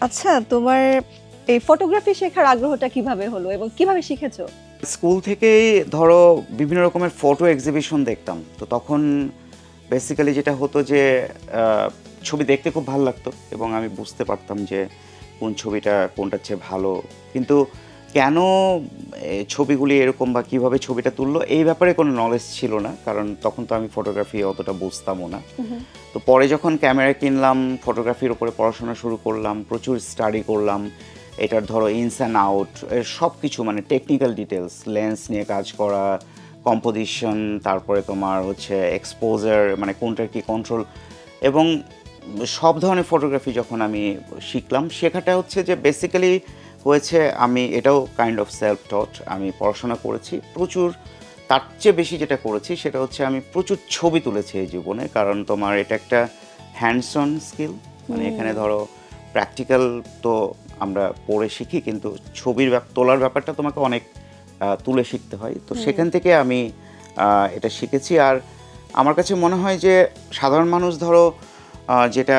আচ্ছা, তোমার এই ফটোগ্রাফি শেখার আগ্রহটা কিভাবে হলো এবং কিভাবে শিখেছো? স্কুল থেকেই ধরো বিভিন্ন রকমের ফটো এক্সিবিশন দেখতাম, তো তখন বেসিক্যালি যেটা হতো যে ছবি দেখতে খুব ভালো লাগতো এবং আমি বুঝতে পারতাম যে কোন ছবিটা কোনটার চেয়ে ভালো, কিন্তু কেন ছবিগুলি এরকম বা কীভাবে ছবিটা তুললো এই ব্যাপারে কোনো নলেজ ছিল না, কারণ তখন তো আমি ফটোগ্রাফি অতটা বুঝতামও না। তো পরে যখন ক্যামেরা কিনলাম, ফটোগ্রাফির উপরে পড়াশোনা শুরু করলাম, প্রচুর স্টাডি করলাম, এটার ধরো ইনস অ্যান্ড আউট এর সব কিছু, মানে টেকনিক্যাল ডিটেলস, লেন্স নিয়ে কাজ করা, কম্পোজিশন, তারপরে তোমার হচ্ছে এক্সপোজার, মানে কোনটার কি কন্ট্রোল, এবং সব ধরনের ফটোগ্রাফি যখন আমি শিখলাম, শেখাটা হচ্ছে যে বেসিক্যালি হয়েছে আমি এটাও কাইন্ড অফ সেলফ টট। আমি পড়াশোনা করেছি প্রচুর, তার চেয়ে বেশি যেটা করেছি সেটা হচ্ছে আমি প্রচুর ছবি তুলেছি এই জীবনে, কারণ তোমার এটা একটা হ্যান্ডস অন স্কিল, মানে এখানে ধরো প্র্যাকটিক্যাল তো আমরা পড়ে শিখি, কিন্তু ছবির তোলার ব্যাপারটা তোমাকে অনেক তুলে শিখতে হয়। তো সেখান থেকে আমি এটা শিখেছি। আর আমার কাছে মনে হয় যে সাধারণ মানুষ ধরো যেটা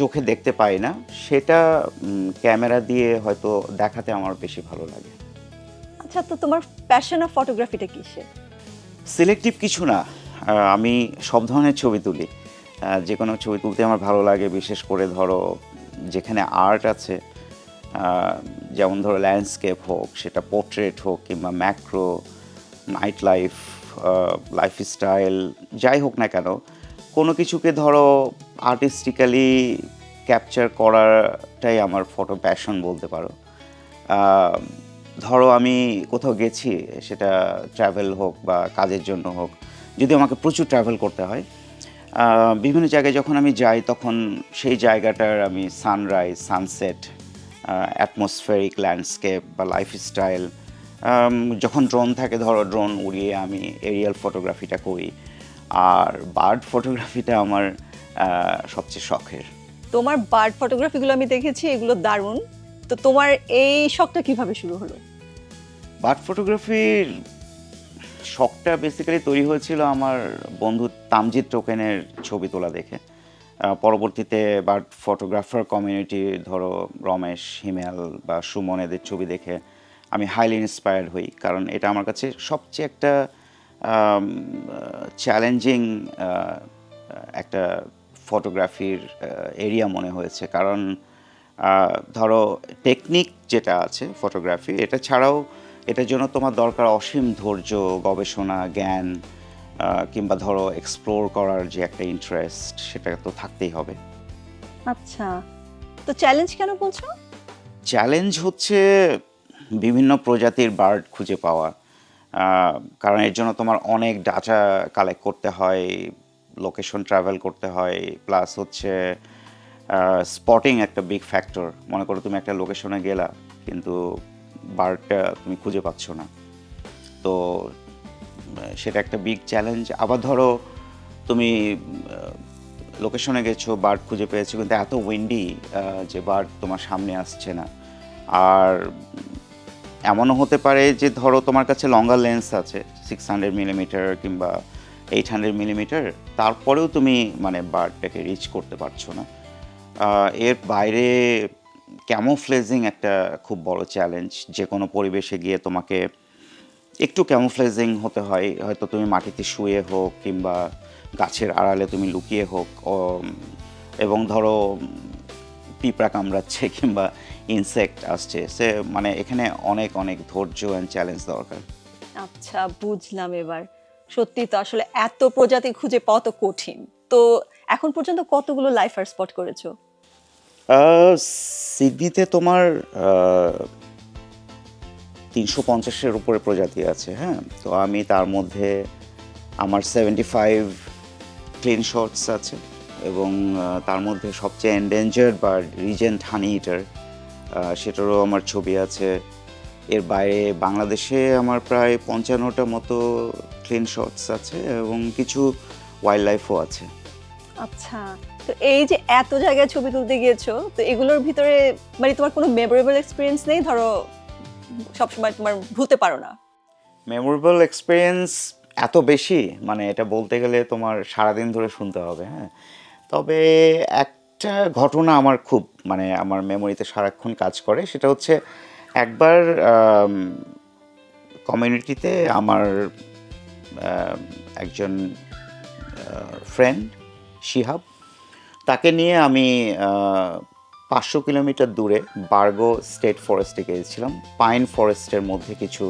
চোখে দেখতে পায় না, সেটা ক্যামেরা দিয়ে হয়তো দেখাতে আমার বেশি ভালো লাগে। আচ্ছা, তো তোমার প্যাশন অফ ফটোগ্রাফিটা কিসে? সিলেক্টিভ কিছু না, আমি সব ধরনের ছবি তুলি, যে কোনো ছবি তুলতে আমার ভালো লাগে। বিশেষ করে ধরো যেখানে আর্ট আছে, যেমন ধরো ল্যান্ডস্কেপ হোক, সেটা পোর্ট্রেট হোক কিংবা ম্যাক্রো, নাইট লাইফ, লাইফস্টাইল, যাই হোক না কেন, কোনো কিছুকে ধরো আর্টিস্টিক্যালি ক্যাপচার করাটাই আমার ফটো প্যাশন বলতে পারো। ধরো আমি কোথাও গেছি, সেটা ট্রাভেল হোক বা কাজের জন্য হোক, যদি আমাকে প্রচুর ট্রাভেল করতে হয়, বিভিন্ন জায়গায় যখন আমি যাই তখন সেই জায়গাটার আমি সানরাইজ, সানসেট, অ্যাটমসফেরিক ল্যান্ডস্কেপ বা লাইফস্টাইল, যখন ড্রোন থাকে ধরো ড্রোন উড়িয়ে আমি এরিয়াল ফটোগ্রাফিটা করি। আর বার্ড ফটোগ্রাফিটা আমার সবচেয়ে শখের। তোমার বার্ড ফটোগ্রাফিগুলো আমি দেখেছি, এগুলো দারুণ। তো তোমার এই শখটা কিভাবে শুরু হলো? বার্ড ফটোগ্রাফির শখটা বেসিক্যালি তৈরি হয়েছিল আমার বন্ধু তামজিৎ টোকেনের ছবি তোলা দেখে। পরবর্তীতে বার্ড ফটোগ্রাফার কমিউনিটি, ধরো রমেশ, হিমেল বা সুমন, এদের ছবি দেখে আমি হাইলি ইন্সপায়ার্ড হই, কারণ এটা আমার কাছে সবচেয়ে একটা চ্যালেঞ্জিং একটা ফটোগ্রাফির এরিয়া মনে হয়েছে। কারণ ধরো টেকনিক যেটা আছে ফটোগ্রাফি, এটা ছাড়াও এটার জন্য তোমার দরকার অসীম ধৈর্য, গবেষণা, জ্ঞান, কিংবা ধরো এক্সপ্লোর করার যে একটা ইন্টারেস্ট, সেটা তো থাকতেই হবে। আচ্ছা, তো চ্যালেঞ্জ কেন বলছো? চ্যালেঞ্জ হচ্ছে বিভিন্ন প্রজাতির বার্ড খুঁজে পাওয়া, কারণ এর জন্য তোমার অনেক ডাটা কালেক্ট করতে হয়, লোকেশন ট্রাভেল করতে হয়, প্লাস হচ্ছে স্পটিং একটা বিগ ফ্যাক্টর। মনে করো তুমি একটা লোকেশনে গেলা, কিন্তু বার্ডটা তুমি খুঁজে পাচ্ছ না, তো সেটা একটা বিগ চ্যালেঞ্জ। আবার ধরো তুমি লোকেশনে গেছো, বার্ড খুঁজে পেয়েছো, কিন্তু এত উইন্ডি যে বার্ড তোমার সামনে আসছে না। আর এমনও হতে পারে যে ধরো তোমার কাছে লঙ্গার লেন্স আছে 600 মিলিমিটার কিংবা 800 মিলিমিটার, তারপরেও তুমি মানে বার্ডটাকে রিচ করতে পারছো না। এর বাইরে ক্যামোফ্লেজিং একটা খুব বড় চ্যালেঞ্জ। যে কোনো পরিবেশে গিয়ে তোমাকে একটু ক্যামোফ্লেজিং হতে হয়, হয়তো তুমি মাটিতে শুয়ে হোক কিংবা গাছের আড়ালে তুমি লুকিয়ে হোক, এবং ধরো পিঁপড়া কামড়াচ্ছে কিংবা ইনসেক্ট আসছে, সে মানে এখানে অনেক অনেক ধৈর্য অ্যান্ড চ্যালেঞ্জ দরকার। আচ্ছা, বুঝলাম এবার। সত্যি তো আসলে এত প্রজাতি খুঁজে পাওয়া তো কঠিন। তো এখন পর্যন্ত কতগুলো লাইফার স্পট করেছো? সিডনিতে তোমার 350-এর উপরে প্রজাতি আছে। হ্যাঁ, তো আমি তার মধ্যে আমার 75 ক্লিন শটস আছে, এবং তার মধ্যে সবচেয়ে এন্ডেঞ্জার্ড বা রিজেন্ট হানি ইটার, সেটারও আমার ছবি আছে। এর বাইরে বাংলাদেশে আমার প্রায় 55টা মতো ক্লিন শটস আছে, এবং কিছু ওয়াইল্ড লাইফও আছে। আচ্ছা, তো এই যে এত জায়গায় ছবি তুলতে গিয়েছো, তো এগুলোর ভিতরে মানে তোমার কোনো মেমোরেবল এক্সপিরিয়েন্স নেই? ধরো সবসময় তোমার ভুলতে পারো না। মেমোরেবল এক্সপিরিয়েন্স এত বেশি, মানে এটা বলতে গেলে তোমার সারাদিন ধরে শুনতে হবে। হ্যাঁ, তবে একটা ঘটনা আমার খুব মানে আমার মেমোরিতে সারাক্ষণ কাজ করে। সেটা হচ্ছে একবার কমিউনিটিতে আমার একজন ফ্রেন্ড শিহাব, তাকে নিয়ে আমি 500 কিলোমিটার দূরে বার্গো স্টেট ফরেস্টে গিয়েছিলাম, পাইন ফরেস্টের মধ্যে কিছু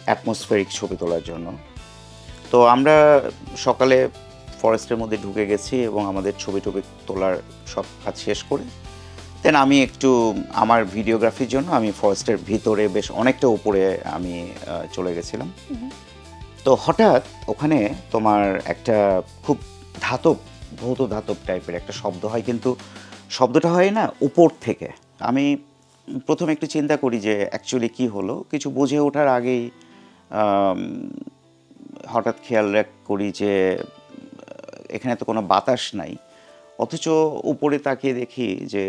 অ্যাটমসফেরিক ছবি তোলার জন্য। তো আমরা সকালে ফরেস্টের মধ্যে ঢুকে গেছি এবং আমাদের ছবি টবি তোলার সব কাজ শেষ করে দেন আমি একটু আমার ভিডিওগ্রাফির জন্য আমি ফরেস্টের ভিতরে বেশ অনেকটা উপরে আমি চলে গেছিলাম। তো হঠাৎ ওখানে তোমার একটা খুব ভৌত ধাতব টাইপের একটা শব্দ হয়, কিন্তু শব্দটা হয় না উপর থেকে। আমি প্রথমে একটু চিন্তা করি যে অ্যাকচুয়ালি কী হলো, কিছু বুঝে ওঠার আগেই হঠাৎ খেয়াল করি যে এখানে তো কোনো বাতাস নাই, অথচ উপরে তাকিয়ে দেখি যে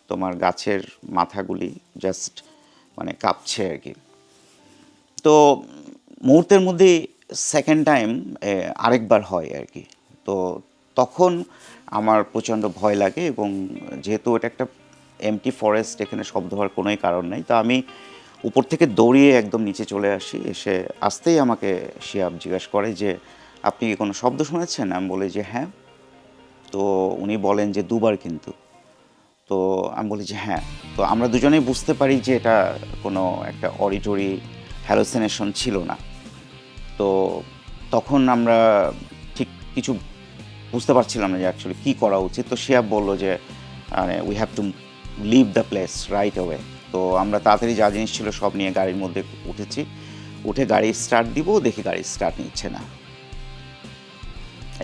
তোমার গাছের মাথাগুলি জাস্ট মানে কাঁপছে আর কি। তো মুহূর্তের মধ্যেই সেকেন্ড টাইম আরেকবার হয় আর কি। তো তখন আমার প্রচণ্ড ভয় লাগে, এবং যেহেতু এটা একটা এমটি ফরেস্ট, এখানে শব্দ হওয়ার কোনোই কারণ নেই, তো আমি উপর থেকে দৌড়িয়ে একদম নিচে চলে আসি। এসে আসতেই আমাকে শিহাব জিজ্ঞাসা করে যে আপনি কি কোনো শব্দ শুনেছেন? আমি বলি যে হ্যাঁ। তো উনি বলেন যে দুবার কিন্তু। তো আমি বলি যে হ্যাঁ। তো আমরা দুজনেই বুঝতে পারি যে এটা কোনো একটা অডিটরি হ্যালোসিনেশন ছিল না। তো তখন আমরা ঠিক কিছু বুঝতে পারছিলাম না যে অ্যাকচুয়ালি কী করা উচিত। তো শিহাব বলল যে we have to leave the place right away. তো আমরা তাড়াতাড়ি যা জিনিস ছিল সব নিয়ে গাড়ির মধ্যে উঠেছি। উঠে গাড়ি স্টার্ট দিব, দেখি গাড়ি স্টার্ট নিচ্ছে না।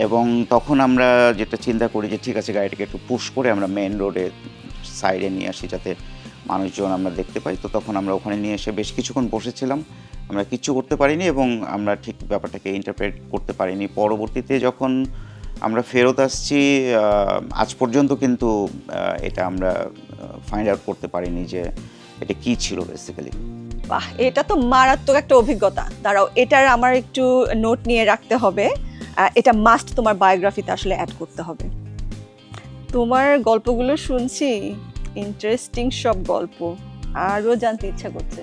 এবং তখন আমরা যেটা চিন্তা করি যে ঠিক আছে, গাড়িটাকে একটু পুশ করে আমরা মেন রোডে সাইডে নিয়ে আসি যাতে মানুষজন আমরা দেখতে পাই। তো তখন আমরা ওখানে নিয়ে এসে বেশ কিছুক্ষণ বসেছিলাম, আমরা কিচ্ছু করতে পারিনি এবং আমরা ঠিক ব্যাপারটাকে ইন্টারপ্রেট করতে পারিনি। পরবর্তীতে যখন আমরা ফেরত আসছি, আজ পর্যন্ত কিন্তু এটা আমরা ফাইন্ড আউট করতে পারিনি যে এটা কী ছিল বেসিক্যালি। বাহ, এটা তো মারাত্মক একটা অভিজ্ঞতা। দাঁড়াও, এটার আমার একটু নোট নিয়ে রাখতে হবে। এটা মাস্ট তোমার বায়োগ্রাফিতে আসলে অ্যাড করতে হবে। তোমার গল্পগুলো শুনছি, ইন্টারেস্টিং সব গল্প, আরও জানতে ইচ্ছা করছে।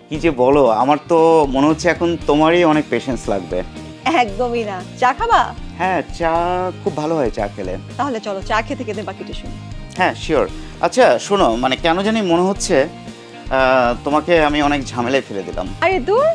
কি যে বলো, আমার তো মনে হচ্ছে এখন তোমারই অনেক পেশেন্স লাগবে। একদমই না। চা খাবা? হ্যাঁ, চা খুব ভালো হয় চা খেলে। তাহলে চলো চা খেতে খেতে বাকিটা শুনি। হ্যাঁ, শিওর। আচ্ছা শোনো, মানে কেন জানি মনে হচ্ছে তোমাকে আমি অনেক ঝামেলায় ফেলে দিলাম। আরে দূর,